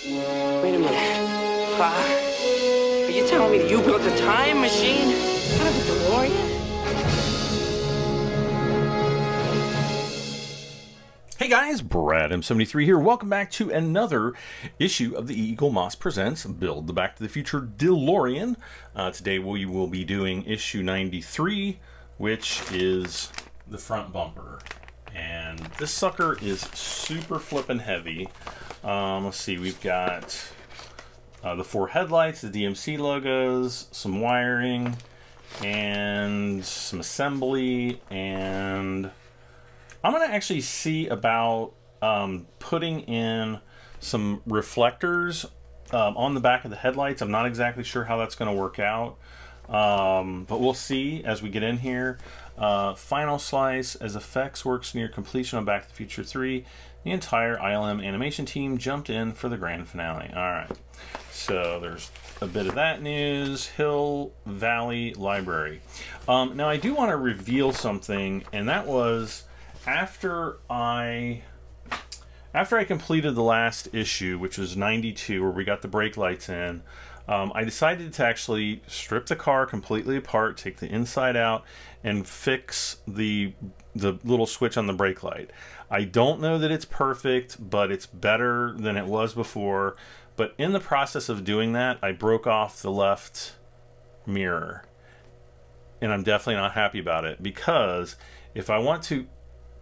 Wait a minute. Are you telling me that you built a time machine out of a DeLorean? Hey guys, Brad M73 here. Welcome back to another issue of the Eagle Moss Presents Build the Back to the Future DeLorean. Today we will be doing issue 93, which is the front bumper. And this sucker is super flippin' heavy. Let's see, we've got the 4 headlights, the DMC logos, some wiring, and some assembly, and I'm going to actually see about putting in some reflectors on the back of the headlights. I'm not exactly sure how that's going to work out, but we'll see as we get in here. Final slice, as effects works near completion on Back to the Future 3, the entire ILM animation team jumped in for the grand finale. Alright, so there's a bit of that news. Hill Valley Library. Now I do want to reveal something, and that was after I completed the last issue, which was 92, where we got the brake lights in. I decided to actually strip the car completely apart, take the inside out, and fix the little switch on the brake light. I don't know that it's perfect, but it's better than it was before. But in the process of doing that, I broke off the left mirror. And I'm definitely not happy about it, because if I want to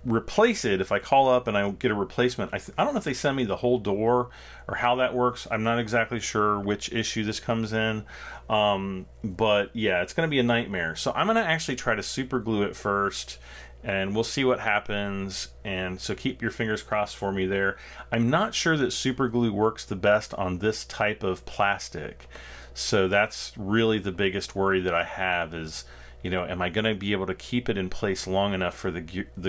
replace it, if I call up and I get a replacement, I don't know if they send me the whole door or how that works. I'm not exactly sure which issue this comes in, but yeah, it's going to be a nightmare. So I'm going to actually try to super glue it first, and we'll see what happens. And so keep your fingers crossed for me there. I'm not sure that super glue works the best on this type of plastic, so that's really the biggest worry that I have is, you know, am I going to be able to keep it in place long enough for the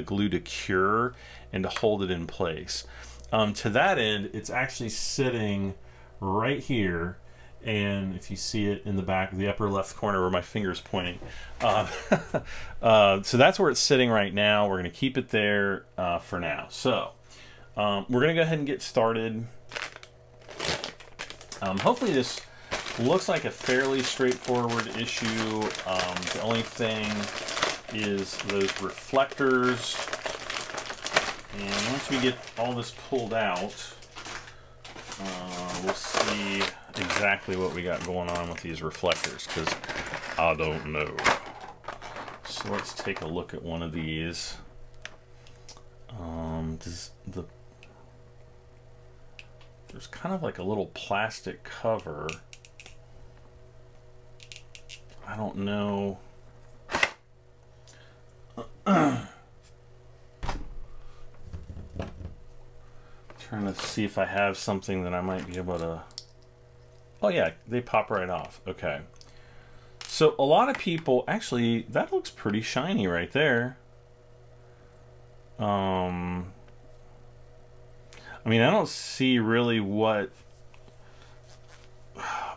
glue to cure and to hold it in place? To that end, it's actually sitting right here, and if you see it in the back of the upper left corner where my finger's pointing, so that's where it's sitting right now. We're going to keep it there for now. So we're going to go ahead and get started. Hopefully this looks like a fairly straightforward issue. The only thing is those reflectors. And once we get all this pulled out, we'll see exactly what we got going on with these reflectors, because I don't know. So let's take a look at one of these. There's kind of like a little plastic cover. I don't know. Trying to see if I have something that I might be able to. Oh yeah, they pop right off. Okay. So a lot of people, actually, that looks pretty shiny right there. I mean, I don't see really what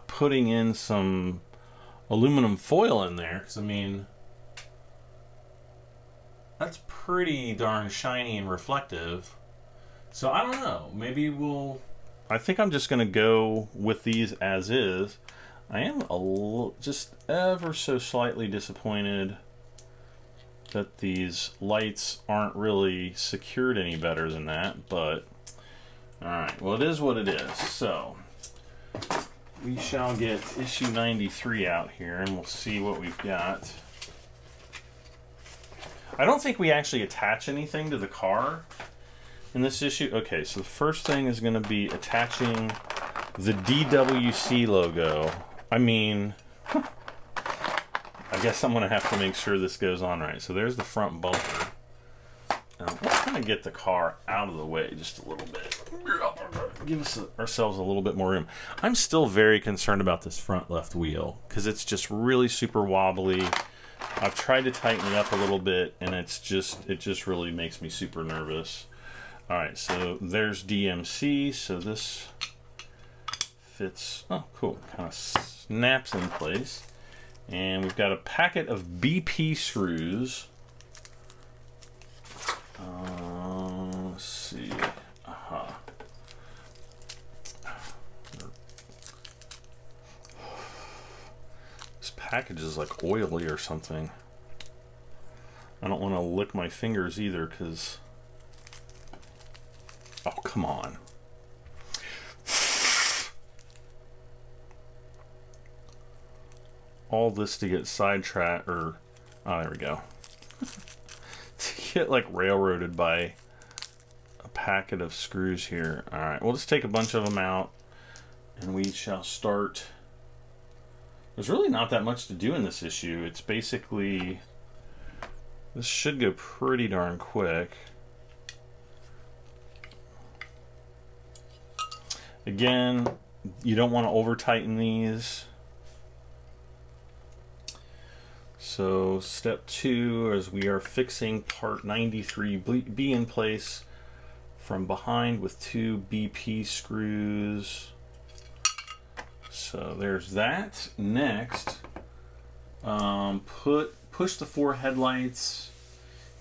putting in some aluminum foil in there, because I mean, that's pretty darn shiny and reflective. So I don't know, maybe I think I'm just gonna go with these as is. I am just ever so slightly disappointed that these lights aren't really secured any better than that, but alright, well, it is what it is. So we shall get issue 93 out here, and we'll see what we've got. I don't think we actually attach anything to the car in this issue. Okay, so the first thing is going to be attaching the DWC logo. I mean, I guess I'm going to have to make sure this goes on right. So there's the front bumper. Let's kind of get the car out of the way just a little bit. Give ourselves a little bit more room. I'm still very concerned about this front left wheel, because it's just really super wobbly. I've tried to tighten it up a little bit, and it just really makes me super nervous. Alright, so there's DMC, so this fits, oh cool, kind of snaps in place. And we've got a packet of BP screws. Let's see. package is like oily or something. I don't want to lick my fingers either because... Oh, come on. All this to get sidetracked, or... Oh, there we go. To get like railroaded by a packet of screws here. Alright, we'll just take a bunch of them out and we shall start. There's really not that much to do in this issue. It's basically... This should go pretty darn quick. Again, you don't want to over tighten these. So step 2 is we are fixing part 93 be in place from behind with 2 BP screws. So there's that. Next, push the 4 headlights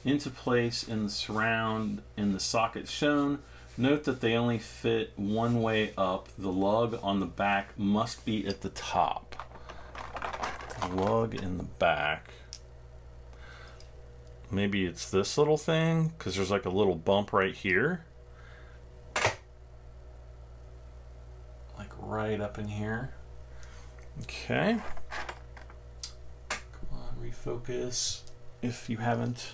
into place in the surround in the socket shown. Note that they only fit one way up. The lug on the back must be at the top. Lug in the back. Maybe it's this little thing, because there's like a little bump right here. Like right up in here. Okay. Come on, refocus if you haven't.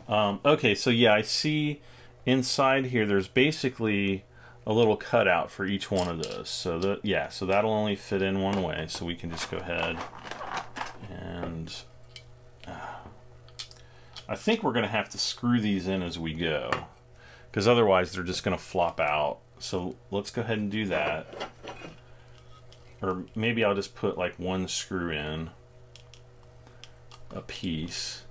Okay, so yeah, I see inside here there's basically a little cutout for each one of those. So that, yeah, so that'll only fit in one way. So we can just go ahead and I think we're going to have to screw these in as we go, because otherwise they're just going to flop out. So let's go ahead and do that. Or maybe I'll just put like one screw in a piece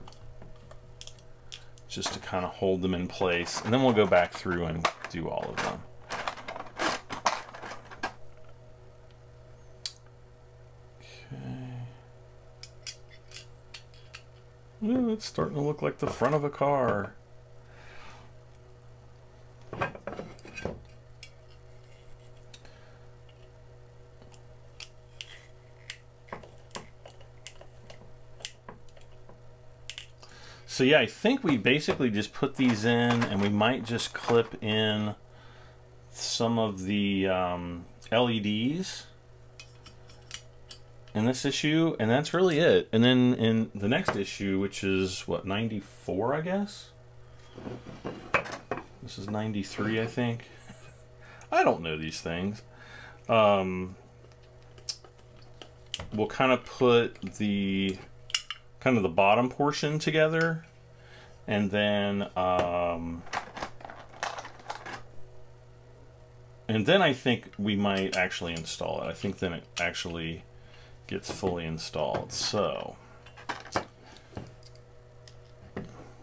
just to kind of hold them in place, and then we'll go back through and do all of them. Ooh, it's starting to look like the front of a car. So yeah, I think we basically just put these in, and we might just clip in some of the LEDs in this issue, and that's really it. And then in the next issue, which is what, 94, I guess? This is 93, I think. I don't know these things. We'll kind of put the the bottom portion together, and then I think we might actually install it. I think then it actually gets fully installed. So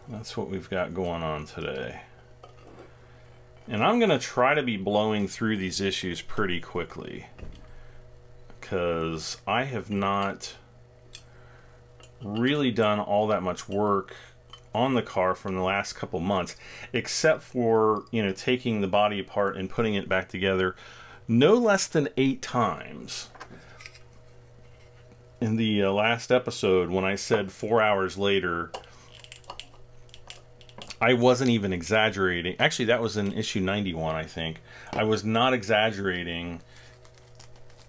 that's what we've got going on today. And I'm going to try to be blowing through these issues pretty quickly, because I have not really done all that much work on the car from the last couple months, except for, you know, taking the body apart and putting it back together no less than 8 times. In the last episode, when I said 4 hours later, I wasn't even exaggerating. Actually, that was in issue 91, I think. I was not exaggerating.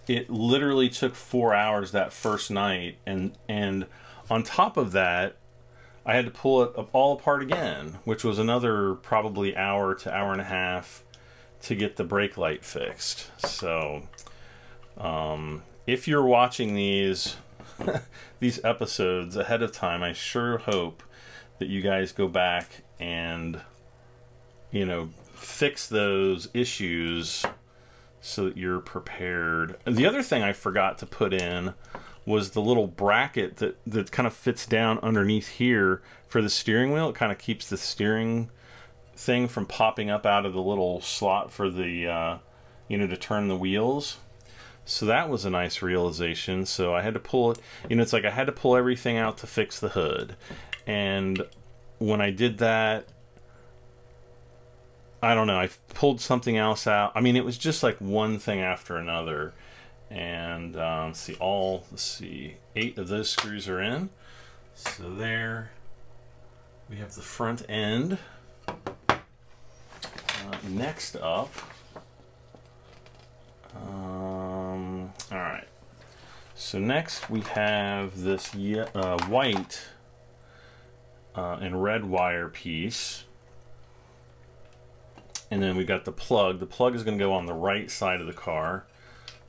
It literally took 4 hours that first night, and on top of that, I had to pull it all apart again, which was another probably hour to hour and a half to get the brake light fixed. So, if you're watching these these episodes ahead of time, I sure hope that you guys go back and, you know, fix those issues so that you're prepared. The other thing I forgot to put in was the little bracket that kind of fits down underneath here for the steering wheel. It kind of keeps the steering thing from popping up out of the little slot for the, you know, to turn the wheels. So that was a nice realization. So I had to pull it, you know, it's like I had to pull everything out to fix the hood. And when I did that, I don't know, I pulled something else out. I mean, it was just like one thing after another. And let's see, 8 of those screws are in. So there we have the front end. Next up, all right. So next we have this white and red wire piece. And then we got the plug. The plug is going to go on the right side of the car.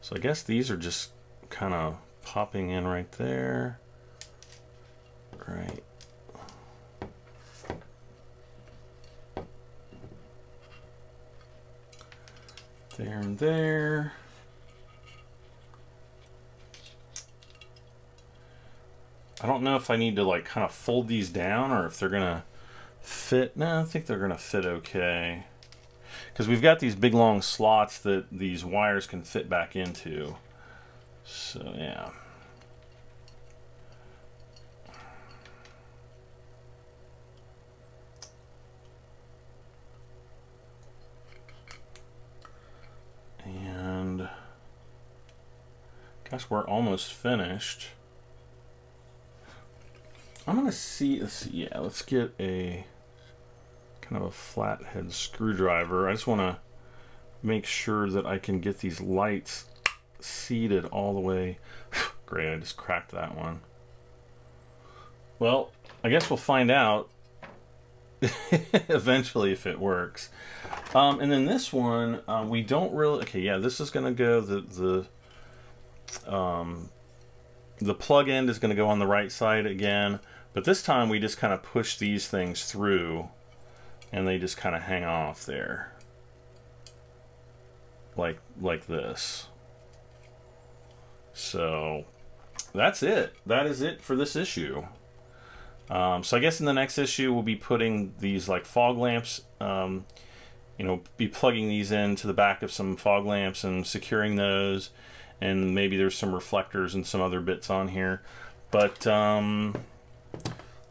So I guess these are just kind of popping in right there. Right. There and there. I don't know if I need to like kind of fold these down or if they're gonna fit. No, I think they're gonna fit okay. Because we've got these big long slots that these wires can fit back into. So yeah. And guess we're almost finished. I'm gonna see, let's get a kind of a flathead screwdriver. I just want to make sure that I can get these lights seated all the way. Great, I just cracked that one. Well, I guess we'll find out eventually if it works. And then this one, we don't really, okay, yeah, this is gonna go, the plug end is gonna go on the right side again, but this time we just kind of push these things through and they just kind of hang off there. Like this. So that's it. That is it for this issue. So I guess in the next issue we'll be putting these like fog lamps, you know, be plugging these into the back of some fog lamps and securing those, and maybe there's some reflectors and some other bits on here. But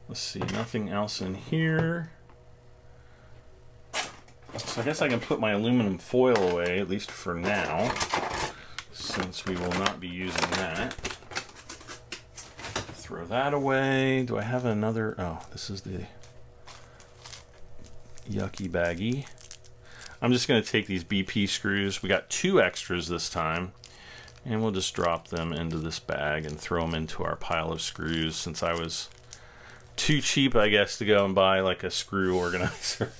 let's see, nothing else in here. So I guess I can put my aluminum foil away, at least for now, since we will not be using that. Throw that away. Do I have another? Oh, this is the yucky baggie. I'm just going to take these BP screws. We got 2 extras this time, and we'll just drop them into this bag and throw them into our pile of screws, since I was too cheap, I guess, to go and buy like a screw organizer.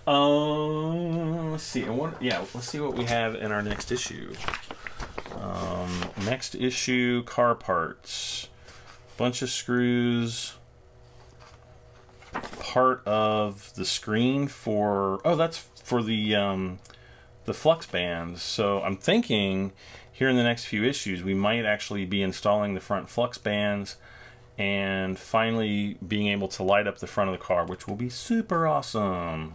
Let's see. Let's see what we have in our next issue. Next issue, car parts. Bunch of screws. Part of the screen for, oh, that's for the flux bands. So I'm thinking here in the next few issues we might actually be installing the front flux bands and finally being able to light up the front of the car, which will be super awesome.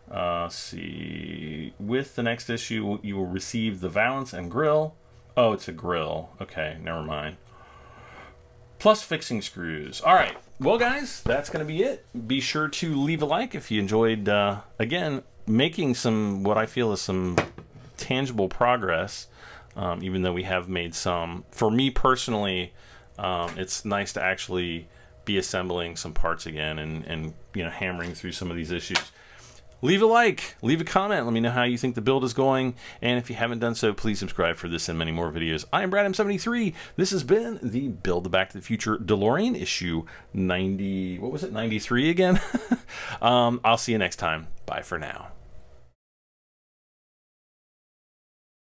Let's see. With the next issue, you will receive the valance and grill. Oh, it's a grill. Okay, never mind. Plus fixing screws. All right. Well, guys, that's going to be it. Be sure to leave a like if you enjoyed, again, making some, what I feel is some tangible progress, even though we have made some. For me personally, it's nice to actually be assembling some parts again and you know, hammering through some of these issues. Leave a like, leave a comment, let me know how you think the build is going, and if you haven't done so, please subscribe for this and many more videos. I am BradM73. This has been the Build the Back to the Future DeLorean issue 90, what was it, 93 again? I'll see you next time. Bye for now.